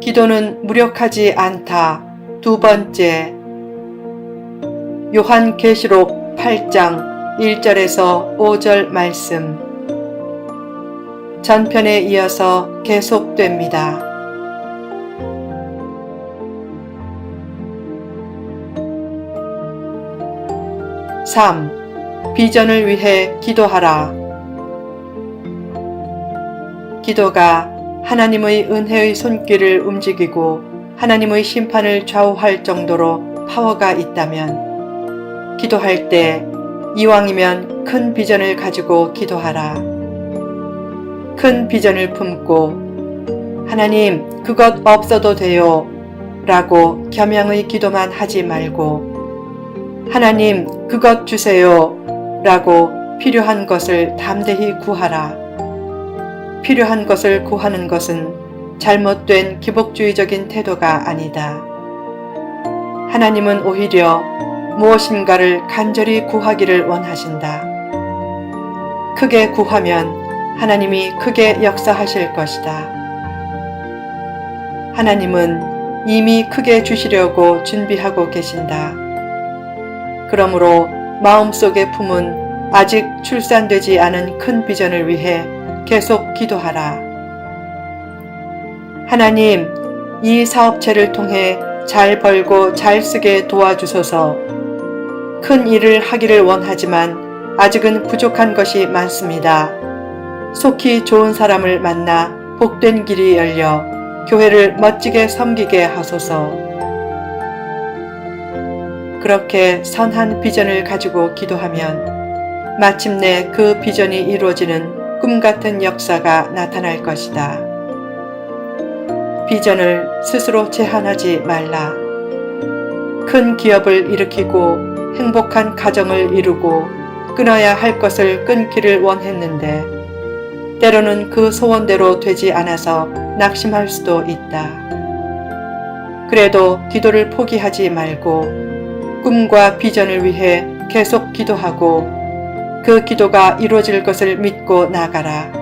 기도는 무력하지 않다. 두 번째, 요한계시록 8장 1절에서 5절 말씀. 전편에 이어서 계속됩니다. (3) 비전을 위해 기도하라. 기도가 하나님의 은혜의 손길을 움직이고 하나님의 심판을 좌우할 정도로 파워가 있다면 기도할 때 이왕이면 큰 비전을 가지고 기도하라. 큰 비전을 품고 하나님 그것 없어도 돼요 라고 겸양의 기도만 하지 말고 하나님 그것 주세요 라고 필요한 것을 담대히 구하라. 필요한 것을 구하는 것은 잘못된 기복주의적인 태도가 아니다. 하나님은 오히려 무엇인가를 간절히 구하기를 원하신다. 크게 구하면 하나님이 크게 역사하실 것이다. 하나님은 이미 크게 주시려고 준비하고 계신다. 그러므로 마음속에 품은 아직 출산되지 않은 큰 비전을 위해 계속 기도하라. 하나님, 이 사업체를 통해 잘 벌고 잘 쓰게 도와주소서. 큰 일을 하기를 원하지만 아직은 부족한 것이 많습니다. 속히 좋은 사람을 만나 복된 길이 열려 교회를 멋지게 섬기게 하소서. 그렇게 선한 비전을 가지고 기도하면 마침내 그 비전이 이루어지는 꿈같은 역사가 나타날 것이다. 비전을 스스로 제한하지 말라. 큰 기업을 일으키고 행복한 가정을 이루고 끊어야 할 것을 끊기를 원했는데 때로는 그 소원대로 되지 않아서 낙심할 수도 있다. 그래도 기도를 포기하지 말고 꿈과 비전을 위해 계속 기도하고 그 기도가 이루어질 것을 믿고 나가라.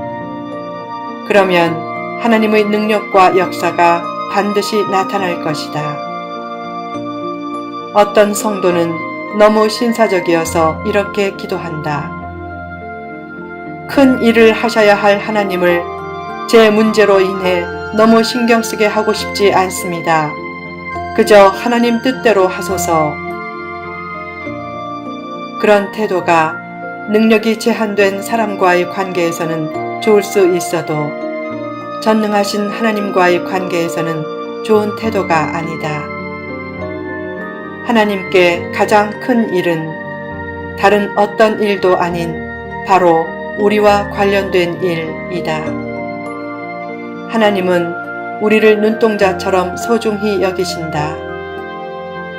그러면 하나님의 능력과 역사가 반드시 나타날 것이다. 어떤 성도는 너무 신사적이어서 이렇게 기도한다. 큰 일을 하셔야 할 하나님을 제 문제로 인해 너무 신경 쓰게 하고 싶지 않습니다. 그저 하나님 뜻대로 하소서. 그런 태도가 능력이 제한된 사람과의 관계에서는 좋을 수 있어도 전능하신 하나님과의 관계에서는 좋은 태도가 아니다. 하나님께 가장 큰 일은 다른 어떤 일도 아닌 바로 우리와 관련된 일이다. 하나님은 우리를 눈동자처럼 소중히 여기신다.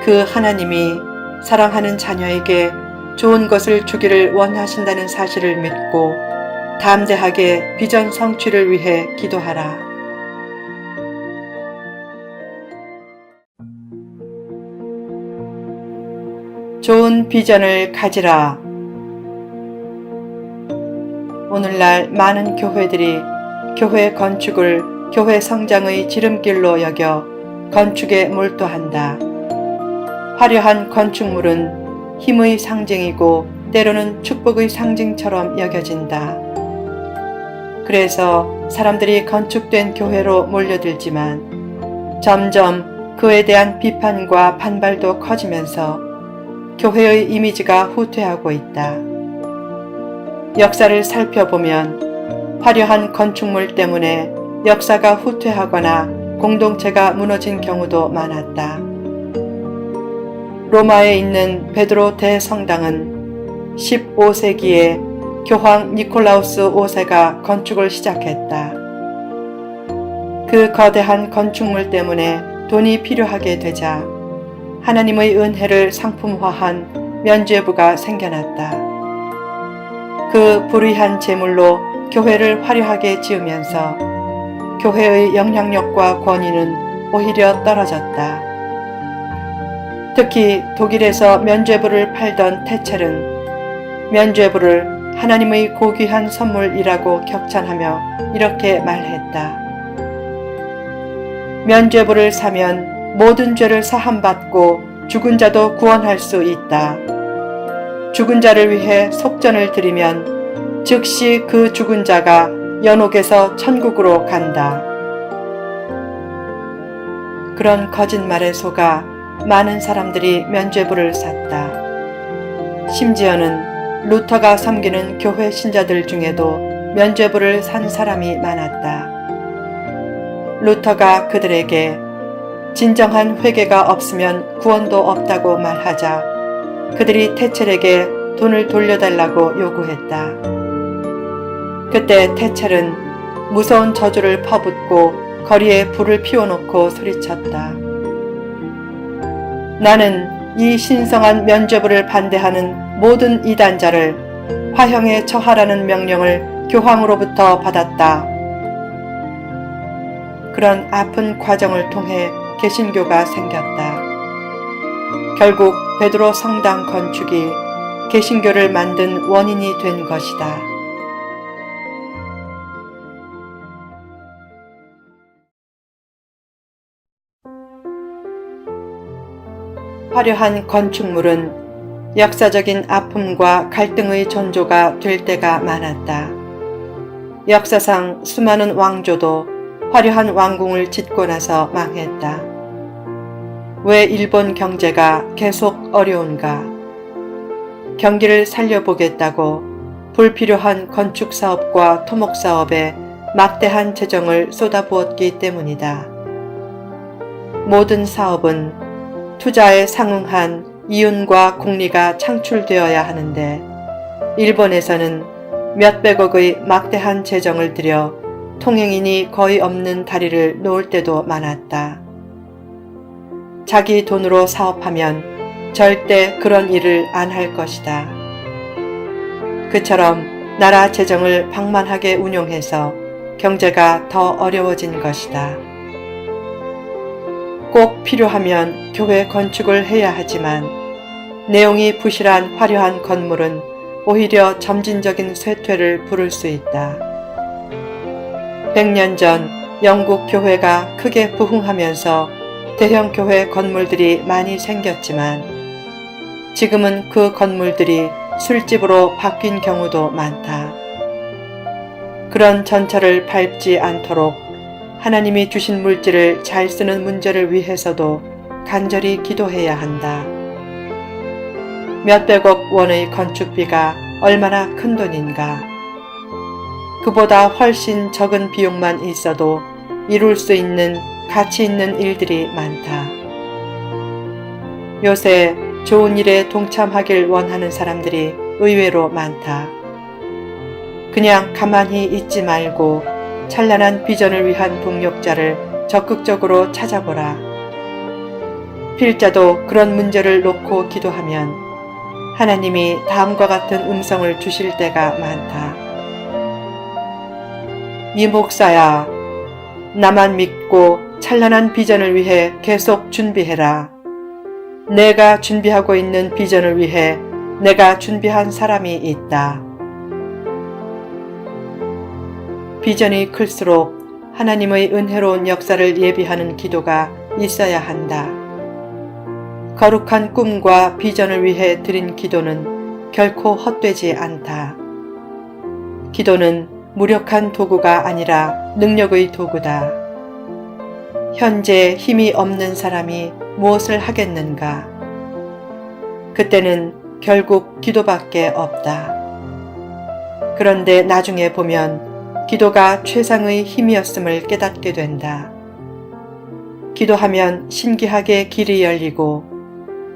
그 하나님이 사랑하는 자녀에게 좋은 것을 주기를 원하신다는 사실을 믿고 담대하게 비전 성취를 위해 기도하라. 좋은 비전을 가지라. 오늘날 많은 교회들이 교회 건축을 교회 성장의 지름길로 여겨 건축에 몰두한다. 화려한 건축물은 힘의 상징이고 때로는 축복의 상징처럼 여겨진다. 그래서 사람들이 건축된 교회로 몰려들지만 점점 그에 대한 비판과 반발도 커지면서 교회의 이미지가 후퇴하고 있다. 역사를 살펴보면 화려한 건축물 때문에 역사가 후퇴하거나 공동체가 무너진 경우도 많았다. 로마에 있는 베드로 대성당은 15세기에 교황 니콜라우스 5세가 건축을 시작했다. 그 거대한 건축물 때문에 돈이 필요하게 되자 하나님의 은혜를 상품화한 면죄부가 생겨났다. 그 불의한 재물로 교회를 화려하게 지으면서 교회의 영향력과 권위는 오히려 떨어졌다. 특히 독일에서 면죄부를 팔던 테첼은 면죄부를 하나님의 고귀한 선물이라고 격찬하며 이렇게 말했다. 면죄부를 사면 모든 죄를 사함받고 죽은 자도 구원할 수 있다. 죽은 자를 위해 속전을 드리면 즉시 그 죽은 자가 연옥에서 천국으로 간다. 그런 거짓말에 속아 많은 사람들이 면죄부를 샀다. 심지어는 루터가 섬기는 교회 신자들 중에도 면죄부를 산 사람이 많았다. 루터가 그들에게 진정한 회개가 없으면 구원도 없다고 말하자 그들이 테첼에게 돈을 돌려달라고 요구했다. 그때 테첼은 무서운 저주를 퍼붓고 거리에 불을 피워놓고 소리쳤다. 나는 이 신성한 면죄부를 반대하는 모든 이단자를 화형에 처하라는 명령을 교황으로부터 받았다. 그런 아픈 과정을 통해 개신교가 생겼다. 결국 베드로 성당 건축이 개신교를 만든 원인이 된 것이다. 화려한 건축물은 역사적인 아픔과 갈등의 전조가 될 때가 많았다. 역사상 수많은 왕조도 화려한 왕궁을 짓고 나서 망했다. 왜 일본 경제가 계속 어려운가? 경기를 살려보겠다고 불필요한 건축사업과 토목사업에 막대한 재정을 쏟아부었기 때문이다. 모든 사업은 투자에 상응한 이윤과 공리가 창출되어야 하는데 일본에서는 몇백억의 막대한 재정을 들여 통행인이 거의 없는 다리를 놓을 때도 많았다. 자기 돈으로 사업하면 절대 그런 일을 안 할 것이다. 그처럼 나라 재정을 방만하게 운용해서 경제가 더 어려워진 것이다. 꼭 필요하면 교회 건축을 해야 하지만 내용이 부실한 화려한 건물은 오히려 점진적인 쇠퇴를 부를 수 있다. 100년 전 영국 교회가 크게 부흥하면서 대형 교회 건물들이 많이 생겼지만 지금은 그 건물들이 술집으로 바뀐 경우도 많다. 그런 전철을 밟지 않도록 하나님이 주신 물질을 잘 쓰는 문제를 위해서도 간절히 기도해야 한다. 몇백억 원의 건축비가 얼마나 큰 돈인가. 그보다 훨씬 적은 비용만 있어도 이룰 수 있는 가치 있는 일들이 많다. 요새 좋은 일에 동참하길 원하는 사람들이 의외로 많다. 그냥 가만히 있지 말고 찬란한 비전을 위한 동력자를 적극적으로 찾아보라. 필자도 그런 문제를 놓고 기도하면 하나님이 다음과 같은 음성을 주실 때가 많다. 이 목사야, 나만 믿고 찬란한 비전을 위해 계속 준비해라. 내가 준비하고 있는 비전을 위해 내가 준비한 사람이 있다. 비전이 클수록 하나님의 은혜로운 역사를 예비하는 기도가 있어야 한다. 거룩한 꿈과 비전을 위해 드린 기도는 결코 헛되지 않다. 기도는 무력한 도구가 아니라 능력의 도구다. 현재 힘이 없는 사람이 무엇을 하겠는가? 그때는 결국 기도밖에 없다. 그런데 나중에 보면 기도가 최상의 힘이었음을 깨닫게 된다. 기도하면 신기하게 길이 열리고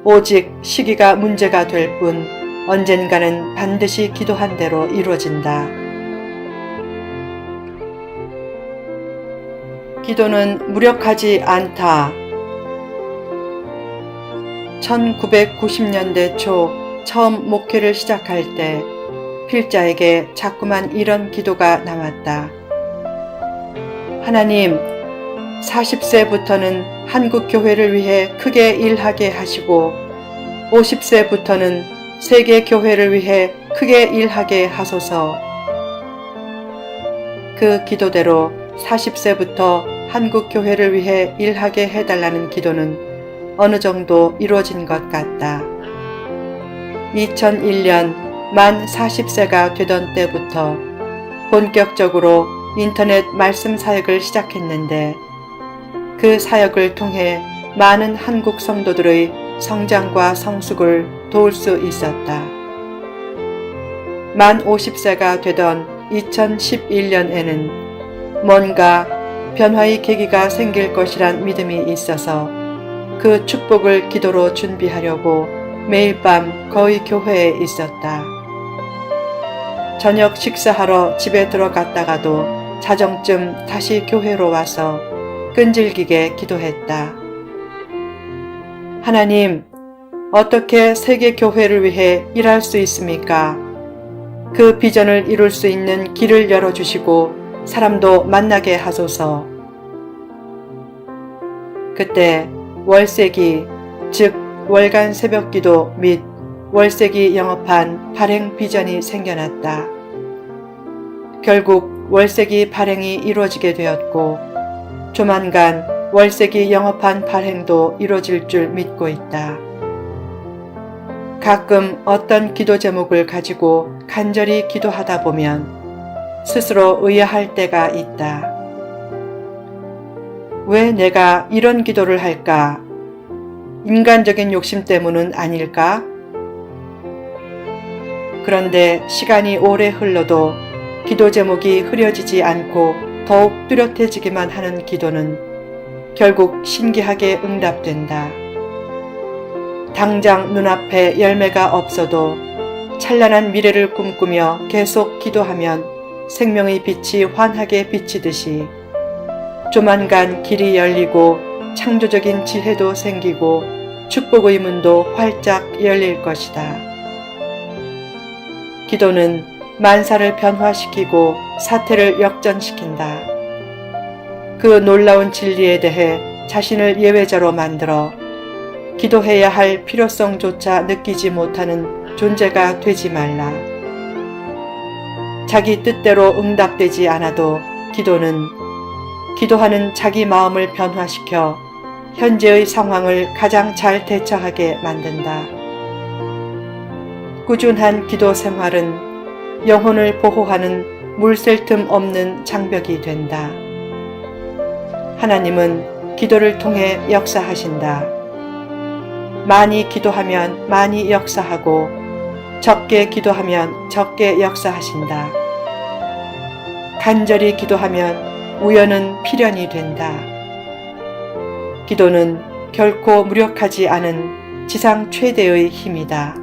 오직 시기가 문제가 될 뿐 언젠가는 반드시 기도한 대로 이루어진다. 기도는 무력하지 않다. 1990년대 초 처음 목회를 시작할 때 필자에게 자꾸만 이런 기도가 나왔다. 하나님, 40세부터는 한국 교회를 위해 크게 일하게 하시고 50세부터는 세계 교회를 위해 크게 일하게 하소서. 그 기도대로 40세부터 한국 교회를 위해 일하게 해달라는 기도는 어느 정도 이루어진 것 같다. 2001년 만 40세가 되던 때부터 본격적으로 인터넷 말씀 사역을 시작했는데 그 사역을 통해 많은 한국 성도들의 성장과 성숙을 도울 수 있었다. 만 50세가 되던 2011년에는 뭔가 변화의 계기가 생길 것이란 믿음이 있어서 그 축복을 기도로 준비하려고 매일 밤 거의 교회에 있었다. 저녁 식사하러 집에 들어갔다가도 자정쯤 다시 교회로 와서 끈질기게 기도했다. 하나님, 어떻게 세계 교회를 위해 일할 수 있습니까? 그 비전을 이룰 수 있는 길을 열어주시고 사람도 만나게 하소서. 그때 월세기, 즉 월간 새벽기도 및 월세기 영업한 발행 비전이 생겨났다. 결국 월세기 발행이 이루어지게 되었고 조만간 월세기 영업한 발행도 이루어질 줄 믿고 있다. 가끔 어떤 기도 제목을 가지고 간절히 기도하다 보면 스스로 의아할 때가 있다. 왜 내가 이런 기도를 할까? 인간적인 욕심 때문은 아닐까? 그런데 시간이 오래 흘러도 기도 제목이 흐려지지 않고 더욱 뚜렷해지기만 하는 기도는 결국 신기하게 응답된다. 당장 눈앞에 열매가 없어도 찬란한 미래를 꿈꾸며 계속 기도하면 생명의 빛이 환하게 비치듯이 조만간 길이 열리고 창조적인 지혜도 생기고 축복의 문도 활짝 열릴 것이다. 기도는 만사를 변화시키고 사태를 역전시킨다. 그 놀라운 진리에 대해 자신을 예외자로 만들어 기도해야 할 필요성조차 느끼지 못하는 존재가 되지 말라. 자기 뜻대로 응답되지 않아도 기도는 기도하는 자기 마음을 변화시켜 현재의 상황을 가장 잘 대처하게 만든다. 꾸준한 기도 생활은 영혼을 보호하는 물샐 틈 없는 장벽이 된다. 하나님은 기도를 통해 역사하신다. 많이 기도하면 많이 역사하고 적게 기도하면 적게 역사하신다. 간절히 기도하면 우연은 필연이 된다. 기도는 결코 무력하지 않은 지상 최대의 힘이다.